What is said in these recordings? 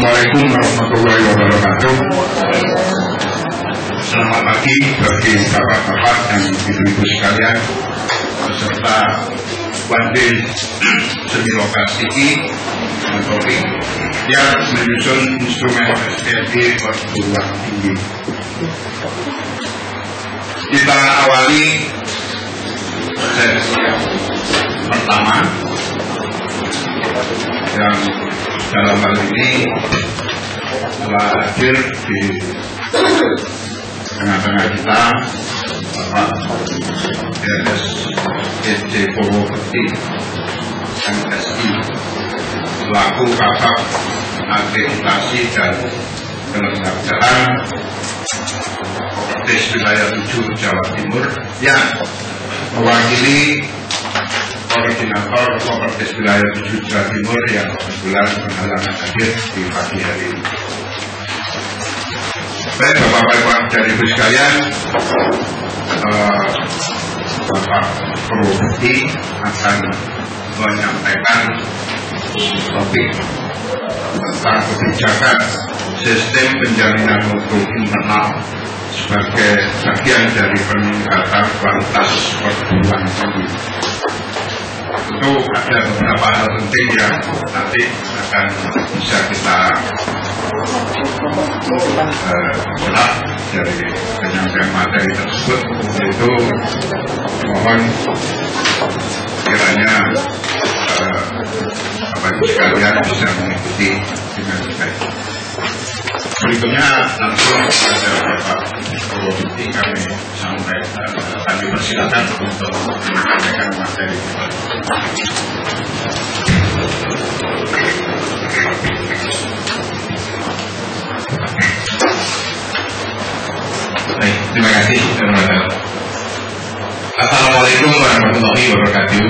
Assalamualaikum warahmatullahi wabarakatuh. Selamat pagi bagi bapak-bapak dan ibu-ibu sekalian beserta Wadil semi lokasi Polri yang menyusun instrumen SPLD perguruan tinggi. Kita awali sesi pertama yang dalam hal ini telah hadir di tengah-tengah kita Bapak DNS EJ Purwokerti MSI selaku Kabak Akreditasi dan Penyelenggaraan Kopertis Wilayah 7 Jawa Timur yang mewakili koordinator Kopertis Wilayah 7 Jawa Timur yang kebetulan berhalangan hadir di pagi hari ini. Baik Bapak-Bapak dan Ibu sekalian, Bapak Purwokerti akan menyampaikan topik tentang kebijakan sistem penjaminan mutu internal sebagai bagian dari peningkatan kualitas perguruan tinggi. Tentu ada beberapa hal penting yang nanti akan bisa kita jelas dari penyampaian materi tersebut, yaitu mohon kiranya Bapak Ibu sekalian bisa mengikuti dengan baik. Berikutnya langsung kepada Bapak Purwokerti kami persilakan untuk menyampaikan materi. Baik, terima kasih. Assalamualaikum warahmatullahi wabarakatuh.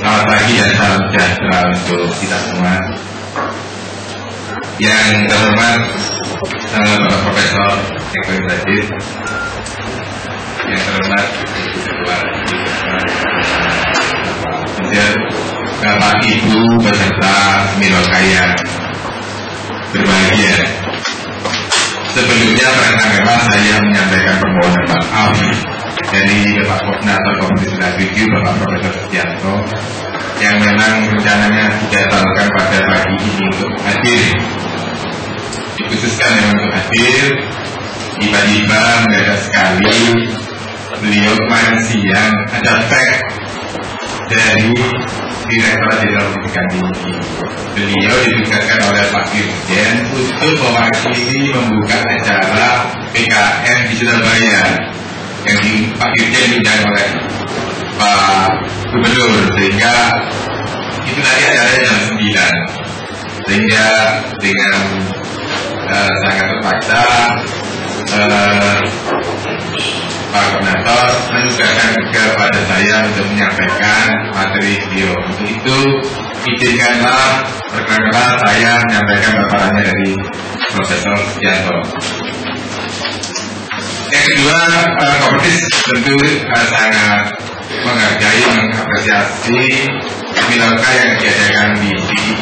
Selamat pagi dan salam sejahtera untuk kita semua. Yang terhormat Bapak Profesor Eko Ibrahim, yang terhormat Ketua Bapak Ibu beserta Milokaya berbahagia. Sebelumnya pertama saya menyampaikan permohonan maaf dari Bapak Koordinator Kopertis Wilayah 7 Bapak Profesor Setianto yang memang rencananya dijadwalkan pada pagi ini untuk hadir, dikhususkan memang untuk hadir, tiba-tiba mendadak sekali beliau kemarin siang ada fax dari Direktorat Jenderal Pendidikan Tinggi. Beliau ditugaskan oleh Pak Dirjen untuk mewakili membuka acara PKM di Surabaya yang Pak Dirjen diundang oleh Pak Gubernur, sehingga itu nanti acaranya jam 9, sehingga dengan sangat terpaksa Pak Koordinator menugaskan kepada saya untuk menyampaikan materi beliau. Untuk itu izinkanlah perkenalkan saya menyampaikan paparannya dari Profesor Setianto. Yang kedua, Kopertis tentu sangat menghargai, mengapresiasi Miloka yang diadakan di sini.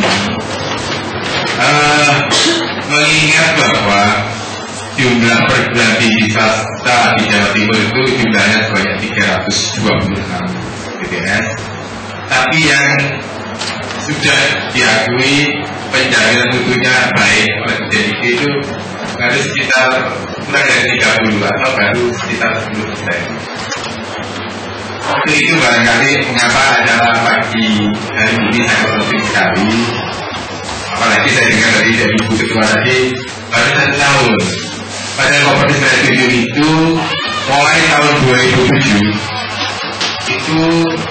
Mengingat bahwa jumlah perguruan tinggi swasta di Jawa Timur itu jumlahnya sebanyak 326 PTS, tapi yang sudah diakui penjaminan mutunya baik oleh DJIK itu baru sekitar kurang dari 30 atau baru sekitar 10%. Untuk itu barangkali mengapa acara pagi hari ini sangat penting sekali, apalagi saya dengar dari Ibu Ketua tadi baru 1 tahun. Pada Kopertis Wilayah 7 itu mulai tahun 2007 itu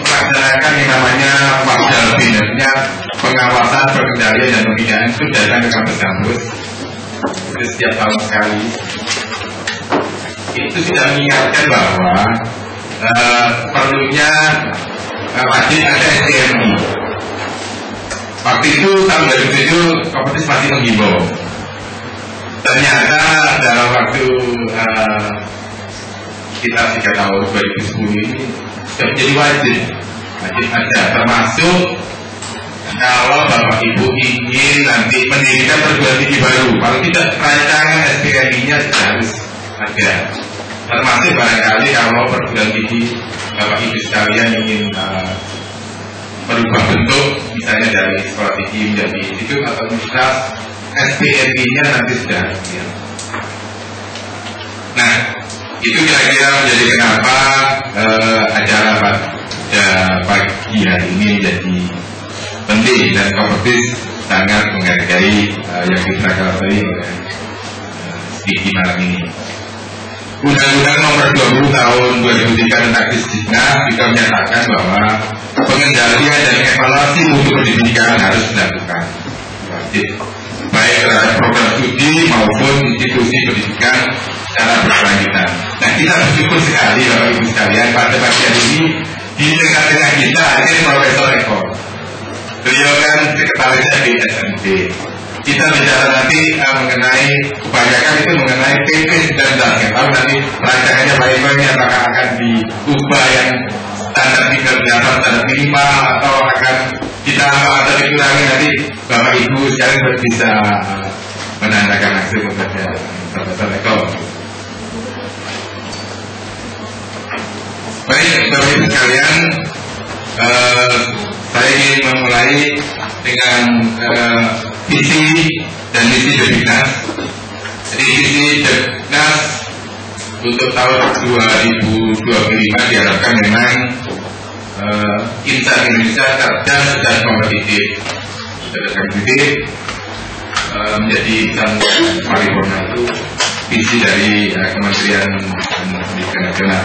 melaksanakan yang namanya Wakdal Binasnya pengawasan, pengendalian dan pembinaan itu datang ke kampus-kampus setiap tahun sekali. Itu sudah mengingatkan bahwa perlunya wajib ada SDMI. Waktu itu tahun 2007 Kopertis masih menghimbau. Ternyata dalam waktu kita 3 tahun 2010 ini sudah menjadi wajib ada, termasuk kalau Bapak Ibu ingin nanti mendirikan perguruan tinggi baru, kalau tidak rancangan SPMI-nya harus ada. Termasuk barangkali kalau perguruan tinggi Bapak Ibu sekalian ingin merubah bentuk, misalnya dari sekolah tinggi menjadi institut atau universitas, SPMI-nya nanti sudah ada. Nah, itu kira-kira menjadi kenapa acara pada pagi hari ini menjadi penting dan kompetitif, sangat menghargai yang kita ketahui oleh Diki malam ini. Undang-Undang Nomor 20 Tahun 2003 tentang Disdiknas juga menyatakan bahwa pengendalian dan evaluasi mutu pendidikan harus dilakukan wajib, baik terhadap program studi maupun institusi pendidikan secara berkelanjutan. Nah, kita bersyukur sekali Bapak Ibu sekalian pada pagi hari ini di tengah-tengah kita hadir Profesor Eko. Beliau kan sekretarisnya di SMP. Kita bicara nanti mengenai kebanyakan itu mengenai PP 19. Yang tahu nanti rancangannya baik-baiknya apakah akan diubah yang standar 3 standar minimal atau akan kita atau dikurangi, nanti Bapak Ibu sekalian bisa menanyakan langsung kepada Profesor Eko. Baik Bapak Ibu sekalian, saya ingin memulai dengan visi dan misi Disdiknas. Jadi visi Disdiknas untuk tahun 2025 diharapkan memang insan Indonesia cerdas dan kompetitif. Cerdas dan kompetitif menjadi insan paripurna, itu visi dari Kementerian Pendidikan Nasional.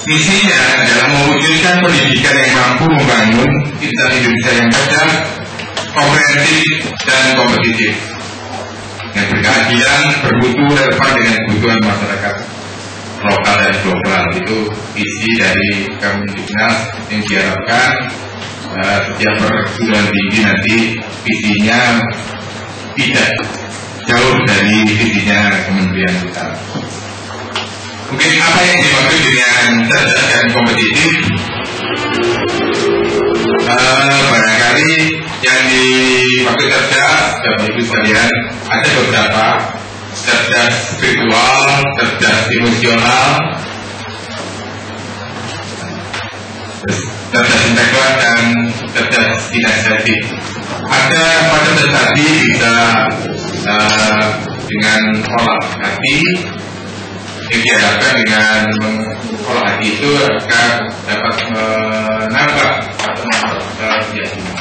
Misinya adalah mewujudkan pendidikan yang mampu membangun insan Indonesia yang cerdas, komprehensif dan kompetitif, yang berkeadilan, bermutu, relevan dengan kebutuhan masyarakat lokal dan global. Itu isi dari Kemendiknas yang diharapkan setiap perguruan tinggi nanti visinya tidak jauh dari visinya kementerian kita. Mungkin apa yang dimaksud dengan cerdas dan kompetitif? Barangkali yang dimaksud cerdas, Bapak Ibu sekalian, ada beberapa: cerdas spiritual, cerdas emosional, cerdas intelektual, dan cerdas kinestetik. Ada pada tadi bisa dengan olah hati, yang diharapkan dengan mengolah hati itu akan dapat menambah atau memperbaiki keyakinan.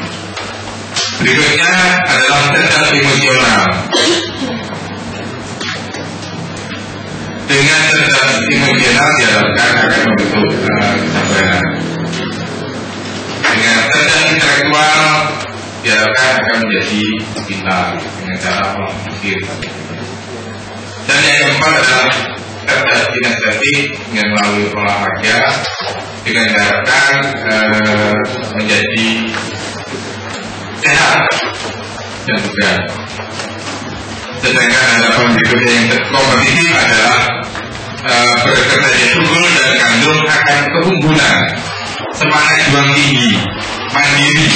Berikutnya adalah cerdas emosional. Dengan cerdas emosional diharapkan akan membentuk kesabaran. Dengan cerdas intelektual diharapkan akan menjadi pintar dengan cara olah pikir. Dan yang keempat adalah cerdas kinestetik dengan melalui olahraga, dengan diharapkan menjadi sehat dan bugar. Sedangkan harapan berikutnya yang kompetitif adalah bekerja unggul dan kandung akan keunggulan, semangat juang tinggi, mandiri,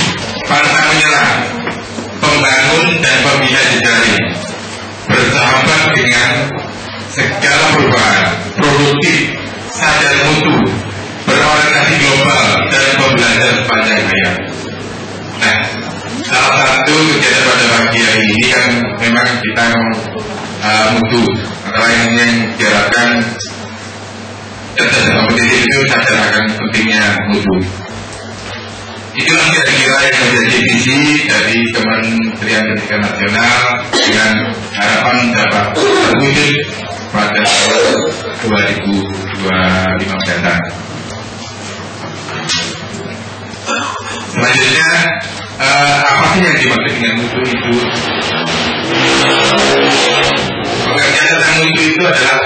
pantang menyerah, pembangun dan pembina jejaring, bersahabat dengan segala perubahan, produktif, sadar mutu, berorientasi global, dan pembelajaran sepanjang hayat. Nah, salah satu kegiatan pada pagi hari ini kan memang kita mutu, antara yang diharapkan cerdas dan kompetitif itu sadar akan pentingnya mutu. Itulah kira-kira yang menjadi visi dari Kementerian Pendidikan Nasional dengan harapan dapat terwujud pada 2025 mendatang. Selanjutnya, apa sih yang dimaksud dengan mutu itu? Pengertian tentang mutu itu adalah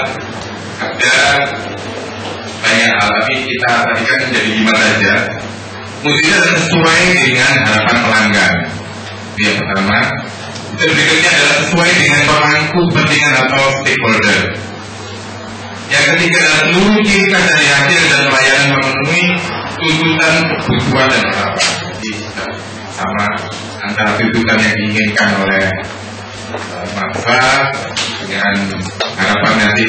ada banyak hal, tapi kita tadi kan menjadi 5 saja. Mutu itu sesuai dengan harapan pelanggan. Yang pertama. Dan berikutnya adalah sesuai dengan pemangku kepentingan atau stakeholder. Yang ketiga adalah seluruh ciri khas dari hasil dan pelayanan memenuhi tuntutan kebutuhan dan harapan. Jadi sama antara tuntutan yang diinginkan oleh masa dengan harapan nanti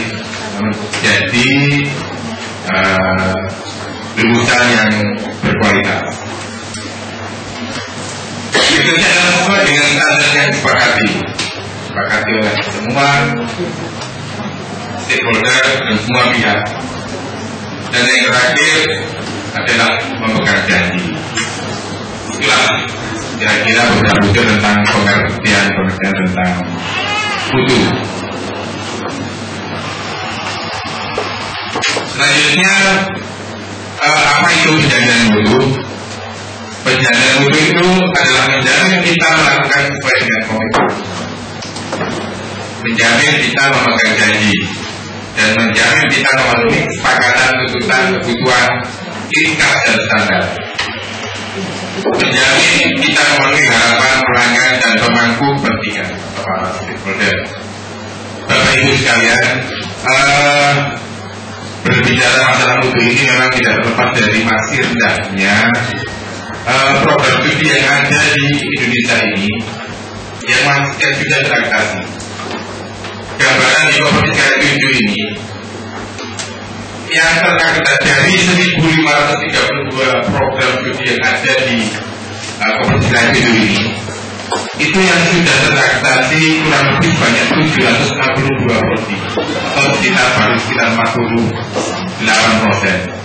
menjadi lulusan yang berkualitas. Berikutnya adalah sesuai dengan standar yang disepakati oleh semua stakeholder dan semua pihak. Dan yang terakhir adalah memegang janji. Itulah kira-kira beberapa tentang pengertian tentang mutu. Selanjutnya, apa itu perjanjian mutu? Perjanjian mutu itu adalah menjamin kita melakukan sesuai dengan komitmen, menjamin kita memegang janji, dan menjamin kita memenuhi kesepakatan, tuntutan, kebutuhan, tingkat dan standar. Menjamin kita memenuhi harapan pelanggan dan pemangku kepentingan para stakeholder. Bapak Ibu sekalian, berbicara masalah mutu ini memang tidak terlepas dari masih rendahnya program studi yang ada di Indonesia ini yang sudah teraksasi. Gambaran di Properti Karya 7 ini yang tercatat dari 1.532 program studi yang ada di Properti Karya 7 ini, itu yang sudah teraksasi kurang lebih banyak 762 prodi atau sekitar 48%.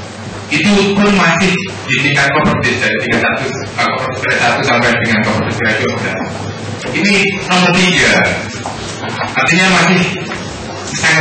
Itu pun masih di tingkat kooperatif dari tingkat kooperatif 1 sampai dengan kooperatif 12. Ini nomor 3, artinya masih sangat